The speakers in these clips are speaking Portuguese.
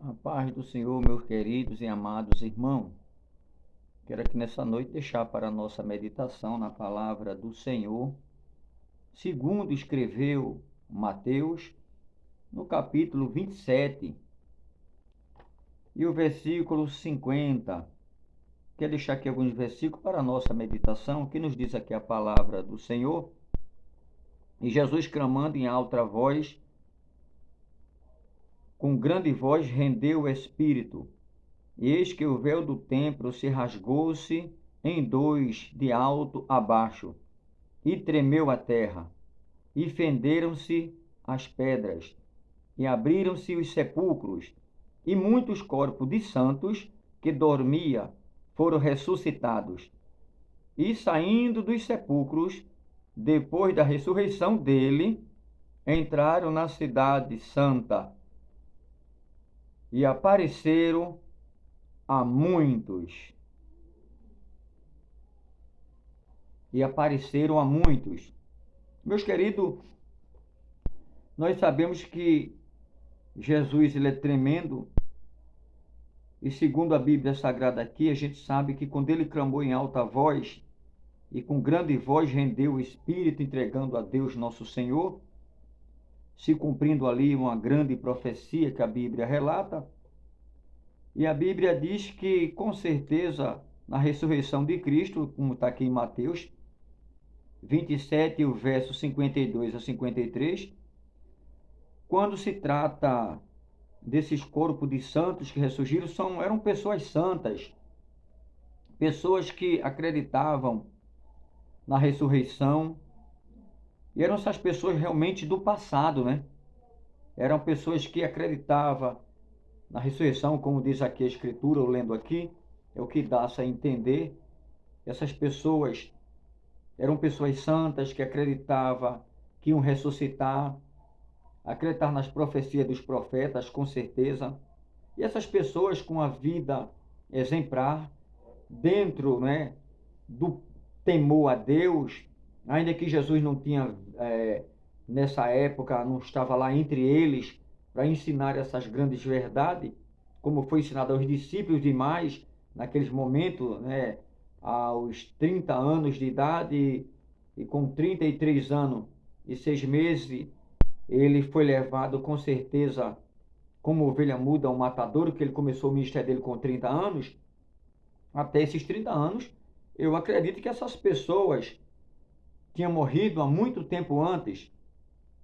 A paz do Senhor, meus queridos e amados irmãos. Quero aqui nessa noite deixar para a nossa meditação na palavra do Senhor, segundo escreveu Mateus, no capítulo 27 e o versículo 50. Quero deixar aqui alguns versículos para a nossa meditação, que nos diz aqui a palavra do Senhor. E Jesus, clamando em alta voz, com grande voz, rendeu o espírito. E eis que o véu do templo se rasgou-se em dois, de alto a baixo, e tremeu a terra, e fenderam-se as pedras, e abriram-se os sepulcros, e muitos corpos de santos que dormia foram ressuscitados. E saindo dos sepulcros, depois da ressurreição dele, entraram na cidade santa, e apareceram a muitos. Meus queridos, nós sabemos que Jesus ele é tremendo, e segundo a Bíblia Sagrada aqui, a gente sabe que quando ele clamou em alta voz, e com grande voz rendeu o Espírito, entregando a Deus nosso Senhor, se cumprindo ali uma grande profecia que a Bíblia relata, e a Bíblia diz que, com certeza, na ressurreição de Cristo, como está aqui em Mateus 27, o verso 52 a 53, quando se trata desses corpos de santos que ressurgiram, eram pessoas santas, pessoas que acreditavam na ressurreição, e eram essas pessoas realmente do passado, né? Eram pessoas que acreditavam na ressurreição, como diz aqui a Escritura, eu lendo aqui, é o que dá-se a entender. Essas pessoas eram pessoas santas que acreditavam que iam ressuscitar, acreditar nas profecias dos profetas, com certeza. E essas pessoas com a vida exemplar, dentro, né, do temor a Deus, ainda que Jesus não tinha, nessa época, não estava lá entre eles para ensinar essas grandes verdades, como foi ensinado aos discípulos demais, naqueles momentos, né, aos 30 anos de idade, e com 33 anos e 6 meses, ele foi levado com certeza como ovelha muda ao matadouro, que ele começou o ministério dele com 30 anos. Até esses 30 anos, eu acredito que essas pessoas tinham morrido há muito tempo antes.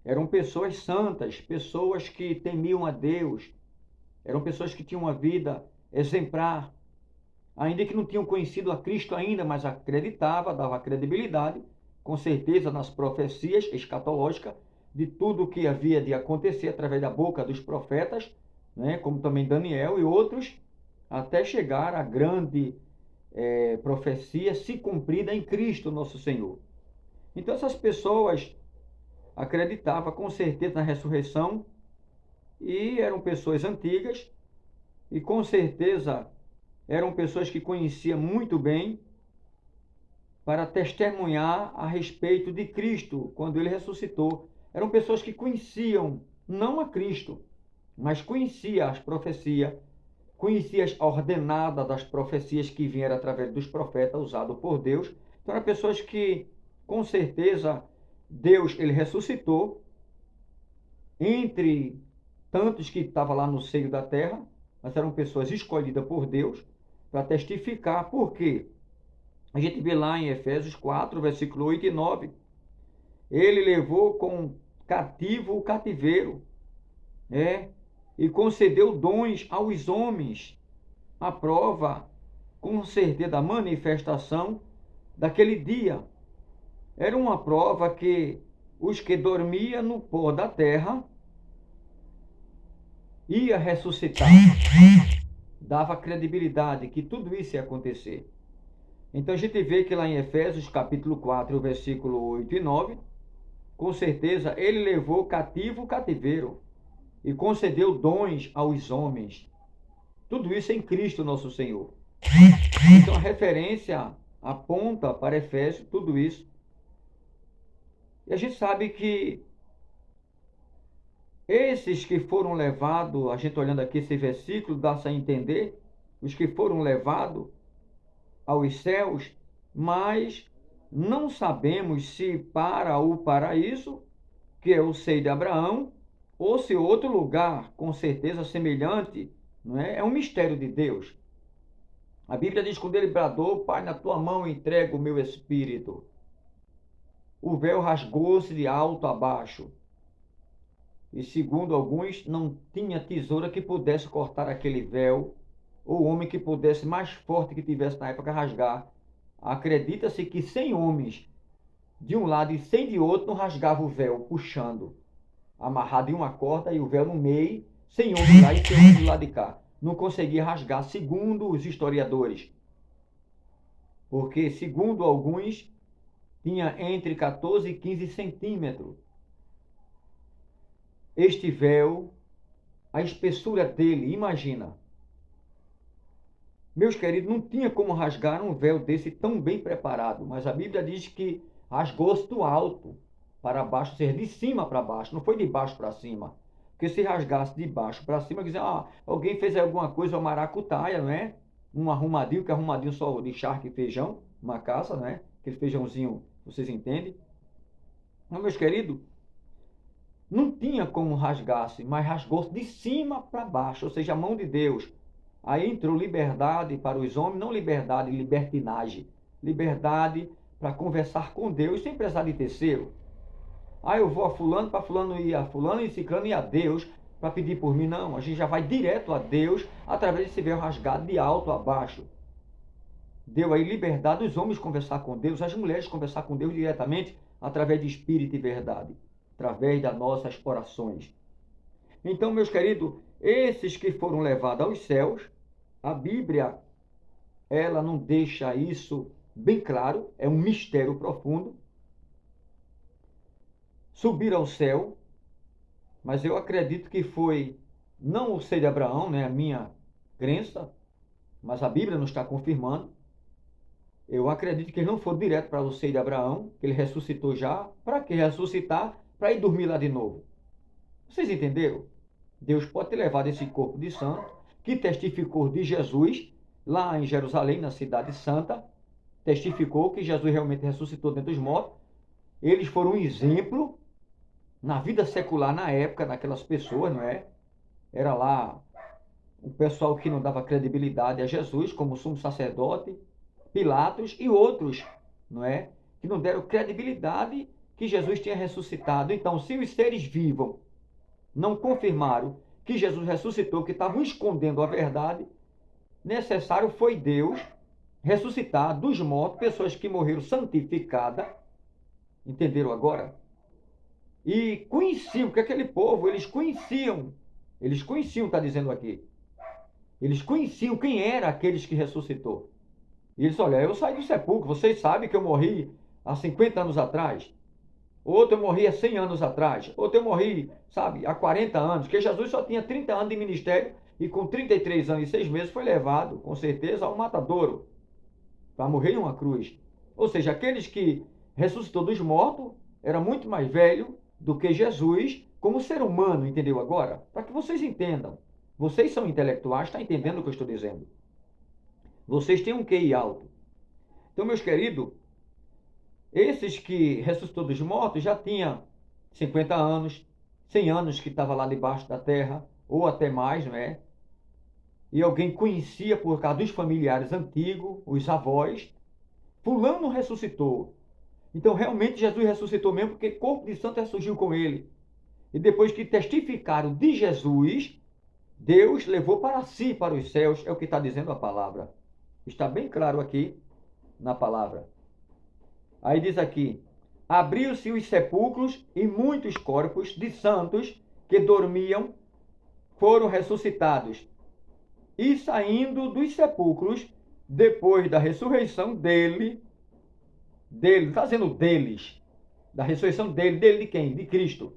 Eram pessoas santas, pessoas que temiam a Deus, eram pessoas que tinham uma vida exemplar, ainda que não tinham conhecido a Cristo ainda, mas acreditava, dava credibilidade, com certeza, nas profecias escatológicas, de tudo o que havia de acontecer através da boca dos profetas, né, como também Daniel e outros, até chegar à grande profecia se cumprida em Cristo nosso Senhor. Então essas pessoas acreditavam com certeza na ressurreição, e eram pessoas antigas, e com certeza eram pessoas que conheciam muito bem para testemunhar a respeito de Cristo quando ele ressuscitou. Eram pessoas que conheciam não a Cristo, mas conheciam as profecias, conheciam as ordenadas das profecias que vieram através dos profetas usados por Deus. Então eram pessoas que, com certeza, Deus ele ressuscitou entre tantos que estavam lá no seio da terra, mas eram pessoas escolhidas por Deus para testificar. Por quê? A gente vê lá em Efésios 4, versículo 8 e 9. Ele levou com cativo o cativeiro, e concedeu dons aos homens, a prova, com certeza, da manifestação daquele dia. Era uma prova que os que dormiam no pó da terra ia ressuscitar. Dava credibilidade que tudo isso ia acontecer. Então a gente vê que lá em Efésios capítulo 4, versículo 8 e 9, com certeza ele levou cativo o cativeiro e concedeu dons aos homens. Tudo isso em Cristo nosso Senhor. Então a referência aponta para Efésios, tudo isso. E a gente sabe que Esses que foram levados, a gente olhando aqui esse versículo, dá-se a entender, os que foram levados aos céus, mas não sabemos se para o paraíso, que é o seio de Abraão, ou se outro lugar, com certeza semelhante, não é? É um mistério de Deus. A Bíblia diz: quando ele bradou, Pai, na tua mão entrego o meu espírito. O véu rasgou-se de alto a baixo. E segundo alguns, não tinha tesoura que pudesse cortar aquele véu, ou homem que pudesse, mais forte que tivesse na época, rasgar. Acredita-se que 100 homens de um lado e 100 de outro não rasgavam o véu, puxando, amarrado em uma corda e o véu no meio, 100 homens lá e 100 homens do lado de cá. Não conseguia rasgar, segundo os historiadores. Porque, segundo alguns, tinha entre 14 e 15 centímetros. Este véu, a espessura dele, imagina. Meus queridos, não tinha como rasgar um véu desse tão bem preparado, mas a Bíblia diz que rasgou-se do alto para baixo, ou seja, de cima para baixo, não foi de baixo para cima. Porque se rasgasse de baixo para cima, quer dizer, alguém fez alguma coisa, uma maracutaia, não é? Um arrumadinho, que é arrumadinho só de charque e feijão, uma caça, não é? Aquele feijãozinho, vocês entendem? Então, meus queridos, não tinha como rasgar-se, mas rasgou-se de cima para baixo, ou seja, a mão de Deus. Aí entrou liberdade para os homens, não liberdade, libertinagem. Liberdade para conversar com Deus sem precisar de terceiro. Eu vou a fulano, para fulano ir a fulano e ciclano ir a Deus para pedir por mim. Não, a gente já vai direto a Deus através desse véu rasgado de alto a baixo. Deu aí liberdade os homens conversar com Deus, as mulheres conversar com Deus diretamente através de espírito e verdade, através das nossas orações. Então, meus queridos, esses que foram levados aos céus, a Bíblia, ela não deixa isso bem claro, é um mistério profundo. Subir ao céu, mas eu acredito que foi não o seio de Abraão, né, a minha crença, mas a Bíblia não está confirmando. Eu acredito que ele não foi direto para o seio de Abraão, que ele ressuscitou já. Para que ressuscitar? Para ir dormir lá de novo. Vocês entenderam? Deus pode ter levado esse corpo de santo, que testificou de Jesus, lá em Jerusalém, na cidade santa, testificou que Jesus realmente ressuscitou dentre os mortos. Eles foram um exemplo na vida secular na época, naquelas pessoas, não é? Era lá o pessoal que não dava credibilidade a Jesus, como o sumo sacerdote, Pilatos e outros, não é? Que não deram credibilidade que Jesus tinha ressuscitado. Então, se os seres vivos não confirmaram que Jesus ressuscitou, que estavam escondendo a verdade, necessário foi Deus ressuscitar dos mortos pessoas que morreram santificadas, entenderam agora? E conheciam, que aquele povo, eles conheciam, está dizendo aqui, eles conheciam quem era aqueles que ressuscitou. E eles, olha, eu saí do sepulcro, vocês sabem que eu morri há 50 anos atrás, outro eu morri há 100 anos atrás, outro eu morri, sabe, há 40 anos, porque Jesus só tinha 30 anos de ministério e com 33 anos e 6 meses foi levado, com certeza, ao matadouro, para morrer em uma cruz. Ou seja, aqueles que ressuscitou dos mortos era muito mais velho do que Jesus como ser humano, entendeu agora? Para que vocês entendam. Vocês são intelectuais, estão entendendo o que eu estou dizendo. Vocês têm um QI alto. Então, meus queridos, esses que ressuscitou dos mortos já tinha 50 anos, 100 anos que estava lá debaixo da terra, ou até mais, não é? E alguém conhecia por causa dos familiares antigos, os avós, fulano ressuscitou. Então, realmente, Jesus ressuscitou mesmo, porque corpo de santo ressurgiu com ele. E depois que testificaram de Jesus, Deus levou para si, para os céus, é o que está dizendo a palavra. Está bem claro aqui na palavra. Aí diz aqui: abriu-se os sepulcros e muitos corpos de santos que dormiam foram ressuscitados. E saindo dos sepulcros, depois da ressurreição dele, está dizendo deles, da ressurreição dele de quem? De Cristo.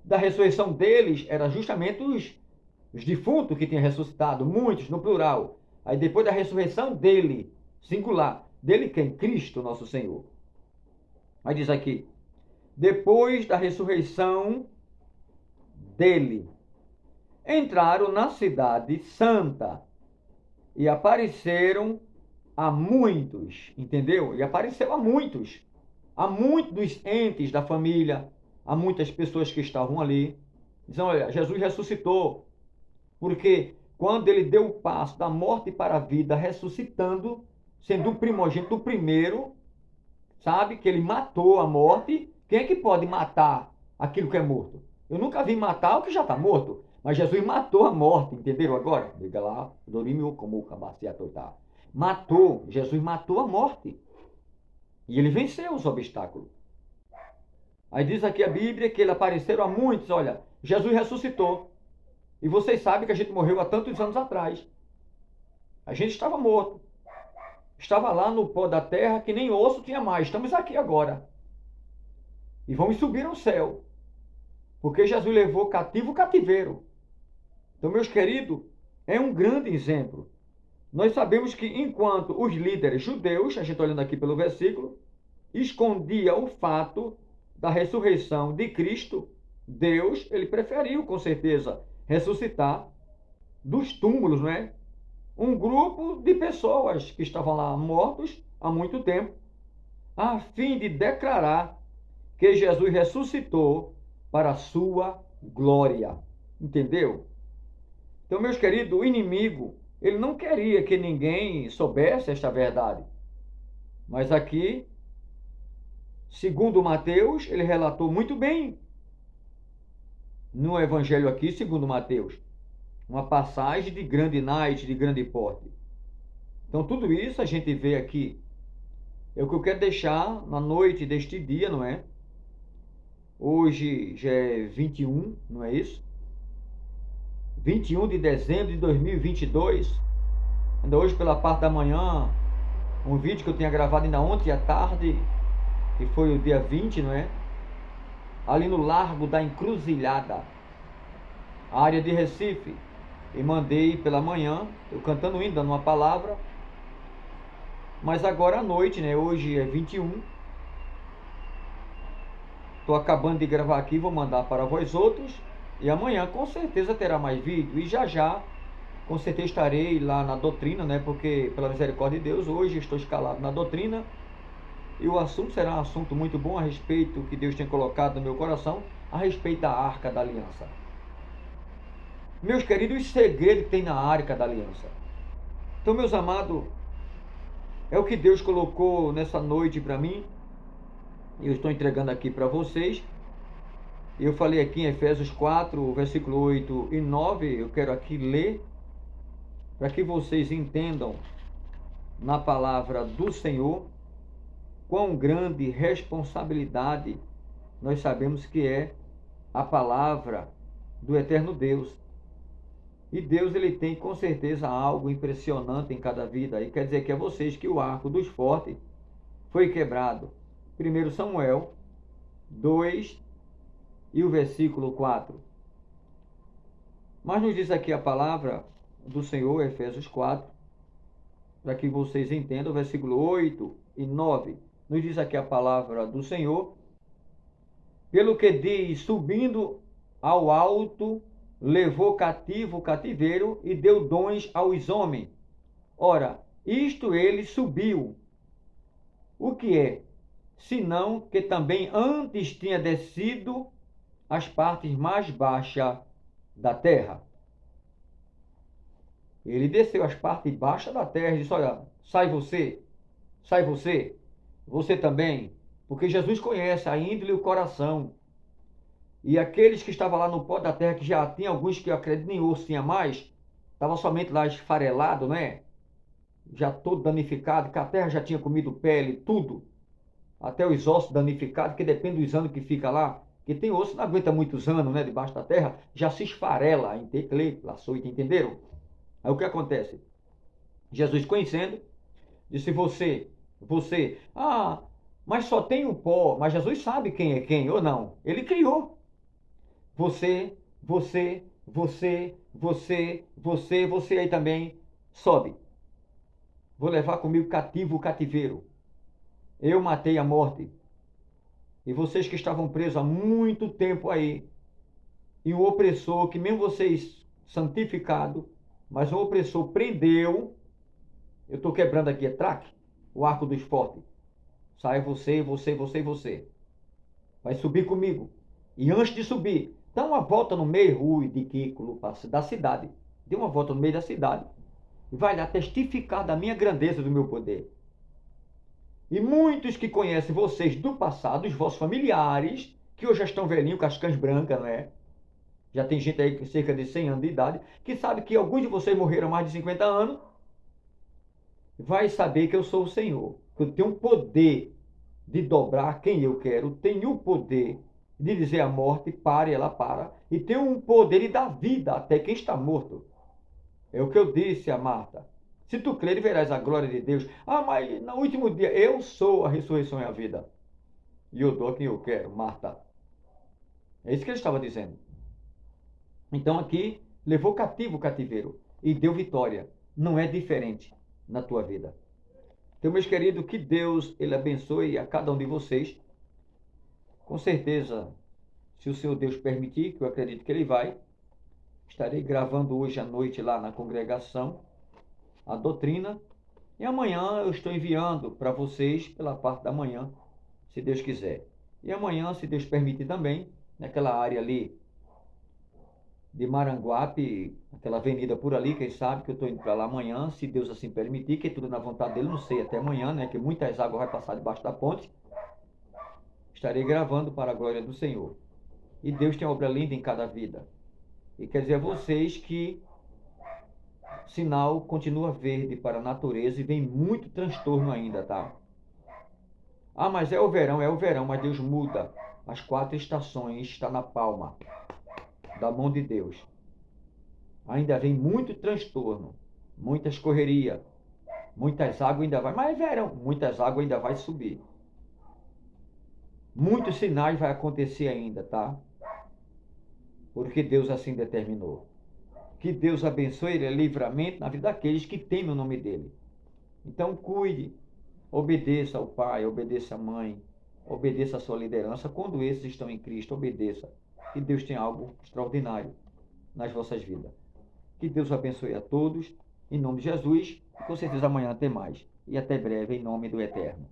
Da ressurreição deles, era justamente os defuntos que tinham ressuscitado, muitos no plural. Aí depois da ressurreição dele, singular, dele quem? Cristo, nosso Senhor. Aí diz aqui: depois da ressurreição dele. Entraram na cidade santa e apareceram a muitos, entendeu? E apareceu a muitos dos entes da família, a muitas pessoas que estavam ali. Dizem, olha, Jesus ressuscitou, porque quando ele deu o passo da morte para a vida, ressuscitando, sendo o primogênito, o primeiro, sabe, que ele matou a morte. Quem é que pode matar aquilo que é morto? Eu nunca vi matar o que já está morto, mas Jesus matou a morte, entenderam agora? Diga lá, dorimiu como o cabaciatotá. Matou, Jesus matou a morte. E ele venceu os obstáculos. Aí diz aqui a Bíblia que ele apareceram a muitos. Olha, Jesus ressuscitou. E vocês sabem que a gente morreu há tantos anos atrás. A gente estava morto. Estava lá no pó da terra que nem osso tinha mais. Estamos aqui agora. E vamos subir ao céu. Porque Jesus levou cativo o cativeiro. Então, meus queridos, é um grande exemplo. Nós sabemos que enquanto os líderes judeus, a gente está olhando aqui pelo versículo, escondia o fato da ressurreição de Cristo, Deus, ele preferiu, com certeza, ressuscitar dos túmulos, não é? Um grupo de pessoas que estavam lá mortos há muito tempo, a fim de declarar que Jesus ressuscitou para a sua glória. Entendeu? Então, meus queridos, o inimigo, ele não queria que ninguém soubesse esta verdade. Mas aqui, segundo Mateus, ele relatou muito bem no evangelho aqui, segundo Mateus, uma passagem de grande night, de grande porte. Então, tudo isso a gente vê aqui. É o que eu quero deixar na noite deste dia, não é? Hoje já é 21, não é isso? 21 de dezembro de 2022. Ainda hoje pela parte da manhã, um vídeo que eu tinha gravado ainda ontem à tarde, que foi o dia 20, não é? Ali no Largo da Encruzilhada, área de Recife. E mandei pela manhã, eu cantando ainda numa palavra. Mas agora à noite, né? Hoje é 21. Estou acabando de gravar aqui, vou mandar para vós outros. E amanhã com certeza terá mais vídeo. E já, com certeza estarei lá na doutrina, né? Porque pela misericórdia de Deus, hoje estou escalado na doutrina. E o assunto será um assunto muito bom a respeito que Deus tem colocado no meu coração, a respeito da Arca da Aliança. Meus queridos, o segredo que tem na Arca da Aliança. Então, meus amados, é o que Deus colocou nessa noite para mim. Eu estou entregando aqui para vocês. Eu falei aqui em Efésios 4, versículo 8 e 9. Eu quero aqui ler para que vocês entendam na palavra do Senhor quão grande responsabilidade nós sabemos que é a palavra do eterno Deus. E Deus, ele tem com certeza algo impressionante em cada vida. E quer dizer que é vocês que o arco dos fortes foi quebrado. 1 Samuel 2 e o versículo 4. Mas nos diz aqui a palavra do Senhor, Efésios 4, para que vocês entendam, o versículo 8 e 9. Nos diz aqui a palavra do Senhor. Pelo que diz, subindo ao alto, levou cativo o cativeiro e deu dons aos homens. Ora, isto ele subiu. O que é? Senão que também antes tinha descido as partes mais baixas da terra. Ele desceu as partes baixas da terra e disse, olha, sai você, você também. Porque Jesus conhece a índole e o coração. E aqueles que estavam lá no pó da terra, que já tinha alguns que eu acredito nem osso tinha mais, estava somente lá esfarelado, né? Já todo danificado, que a terra já tinha comido pele, tudo. Até os ossos danificados, que depende dos anos que fica lá. Que tem osso, não aguenta muitos anos, né? Debaixo da terra, já se esfarela, entenderam? Aí o que acontece? Jesus conhecendo, disse, você, mas só tem o pó. Mas Jesus sabe quem é quem, ou não? Ele criou. Você aí também sobe. Vou levar comigo cativo o cativeiro. Eu matei a morte. E vocês que estavam presos há muito tempo aí, e um opressor que mesmo vocês santificado, mas um opressor prendeu. Eu estou quebrando aqui, é traque, o arco dos fortes. Sai você, você, você e você. Vai subir comigo. E antes de subir, dá uma volta no meio, Rui, de Kiko, da cidade. Dê uma volta no meio da cidade. E vai lá testificar da minha grandeza, do meu poder. E muitos que conhecem vocês do passado, os vossos familiares, que hoje já estão velhinhos, com as cães brancas, não é? Já tem gente aí com cerca de 100 anos de idade, que sabe que alguns de vocês morreram há mais de 50 anos, vai saber que eu sou o Senhor. Que eu tenho o poder de dobrar quem eu quero, tenho o poder de dizer à morte, pare, ela para, e tenho o poder de dar vida até quem está morto. É o que eu disse a Marta. Se tu crer, verás a glória de Deus. Ah, mas no último dia, eu sou a ressurreição e a vida. E eu dou a quem eu quero, Marta. É isso que ele estava dizendo. Então aqui, levou cativo o cativeiro e deu vitória. Não é diferente na tua vida. Então, meus queridos, que Deus ele abençoe a cada um de vocês. Com certeza, se o Senhor Deus permitir, que eu acredito que Ele vai, estarei gravando hoje à noite lá na congregação a doutrina. E amanhã eu estou enviando para vocês pela parte da manhã, se Deus quiser. E amanhã, se Deus permitir também, naquela área ali de Maranguape, aquela avenida por ali, quem sabe que eu estou indo para lá amanhã, se Deus assim permitir, que é tudo na vontade dele, não sei até amanhã, né? Que muitas águas vai passar debaixo da ponte. Estarei gravando para a glória do Senhor. E Deus tem obra linda em cada vida. E quer dizer a vocês que sinal continua verde para a natureza e vem muito transtorno ainda, tá? Ah, mas é o verão, mas Deus muda. As 4 estações está na palma da mão de Deus. Ainda vem muito transtorno, muita escorreria, muitas águas ainda vai, mas é verão, muitas águas ainda vai subir. Muitos sinais vai acontecer ainda, tá? Porque Deus assim determinou. Que Deus abençoe e livramento na vida daqueles que temem o nome dele. Então cuide, obedeça ao pai, obedeça à mãe, obedeça à sua liderança. Quando esses estão em Cristo, obedeça. Que Deus tem algo extraordinário nas vossas vidas. Que Deus abençoe a todos, em nome de Jesus, e com certeza amanhã tem mais. E até breve, em nome do Eterno.